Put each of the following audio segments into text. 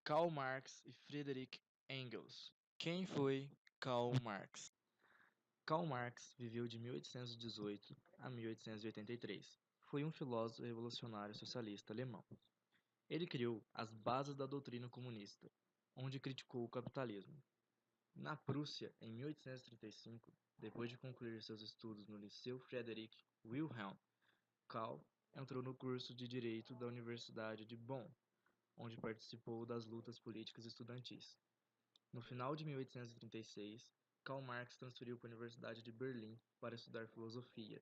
Karl Marx e Friedrich Engels. Quem foi Karl Marx? Karl Marx viveu de 1818 a 1883. Foi um filósofo revolucionário socialista alemão. Ele criou as bases da doutrina comunista, onde criticou o capitalismo. Na Prússia, em 1835, depois de concluir seus estudos no Liceu Friedrich Wilhelm, Karl entrou no curso de Direito da Universidade de Bonn, onde participou das lutas políticas estudantis. No final de 1836, Karl Marx transferiu para a Universidade de Berlim para estudar filosofia.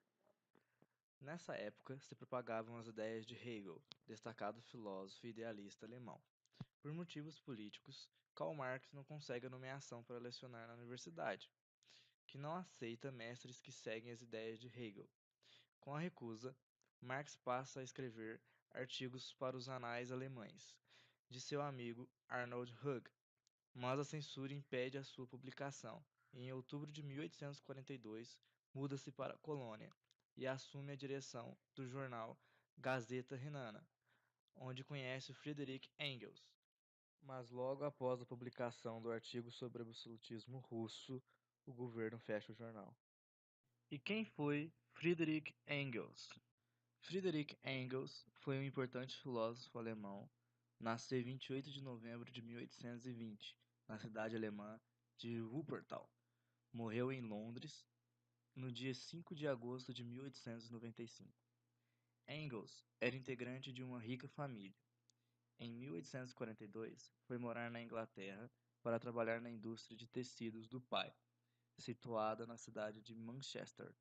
Nessa época, se propagavam as ideias de Hegel, destacado filósofo e idealista alemão. Por motivos políticos, Karl Marx não consegue a nomeação para lecionar na universidade, que não aceita mestres que seguem as ideias de Hegel. Com a recusa, Marx passa a escrever artigos para os anais alemães, de seu amigo Arnold Hug, mas a censura impede a sua publicação, e em outubro de 1842 muda-se para a Colônia e assume a direção do jornal Gazeta Renana, onde conhece Friedrich Engels. Mas logo após a publicação do artigo sobre o absolutismo russo, o governo fecha o jornal. E quem foi Friedrich Engels? Friedrich Engels foi um importante filósofo alemão. Nasceu em 28 de novembro de 1820, na cidade alemã de Wuppertal. Morreu em Londres no dia 5 de agosto de 1895. Engels era integrante de uma rica família. Em 1842, foi morar na Inglaterra para trabalhar na indústria de tecidos do pai, situada na cidade de Manchester.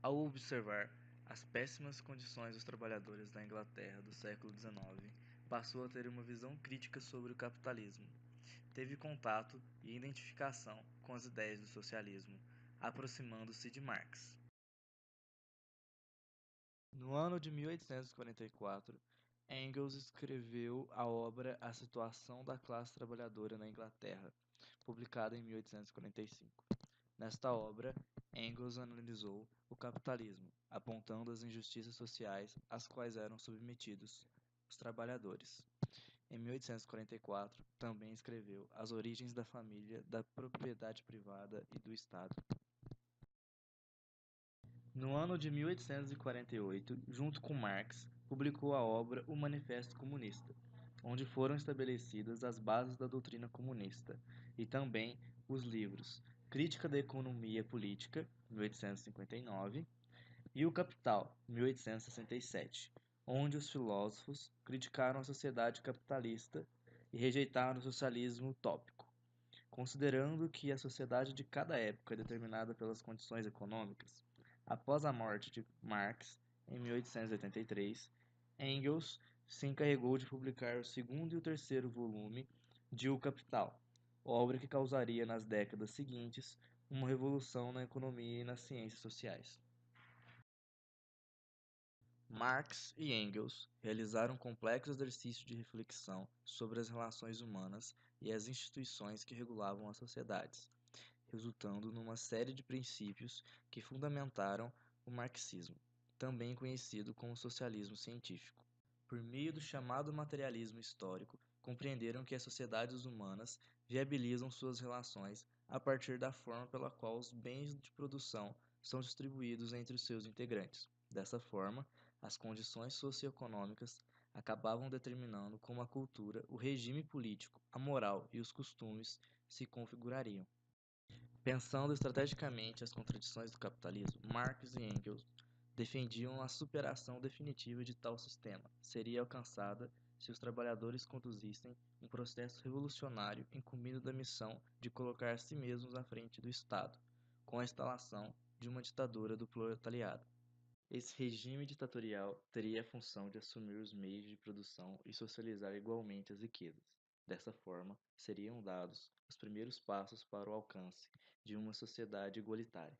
Ao observar as péssimas condições dos trabalhadores da Inglaterra do século XIX, passou a ter uma visão crítica sobre o capitalismo. Teve contato e identificação com as ideias do socialismo, aproximando-se de Marx. No ano de 1844, Engels escreveu a obra A Situação da Classe Trabalhadora na Inglaterra, publicada em 1845. Nesta obra, Engels analisou o capitalismo, apontando as injustiças sociais às quais eram submetidos os trabalhadores. Em 1844, também escreveu As Origens da Família, da Propriedade Privada e do Estado. No ano de 1848, junto com Marx, publicou a obra O Manifesto Comunista, onde foram estabelecidas as bases da doutrina comunista, e também os livros Crítica da Economia Política, 1859, e O Capital, 1867, onde os filósofos criticaram a sociedade capitalista e rejeitaram o socialismo utópico. Considerando que a sociedade de cada época é determinada pelas condições econômicas, após a morte de Marx, em 1883, Engels se encarregou de publicar o segundo e o terceiro volume de O Capital, obra que causaria nas décadas seguintes uma revolução na economia e nas ciências sociais. Marx e Engels realizaram um complexo exercício de reflexão sobre as relações humanas e as instituições que regulavam as sociedades, resultando numa série de princípios que fundamentaram o marxismo, também conhecido como socialismo científico. Por meio do chamado materialismo histórico, compreenderam que as sociedades humanas viabilizam suas relações a partir da forma pela qual os bens de produção são distribuídos entre os seus integrantes. Dessa forma, as condições socioeconômicas acabavam determinando como a cultura, o regime político, a moral e os costumes se configurariam. Pensando estrategicamente as contradições do capitalismo, Marx e Engels defendiam a superação definitiva de tal sistema seria alcançada se os trabalhadores conduzissem um processo revolucionário incumbido da missão de colocar a si mesmos à frente do Estado, com a instalação de uma ditadura do proletariado. Esse regime ditatorial teria a função de assumir os meios de produção e socializar igualmente as riquezas. Dessa forma, seriam dados os primeiros passos para o alcance de uma sociedade igualitária.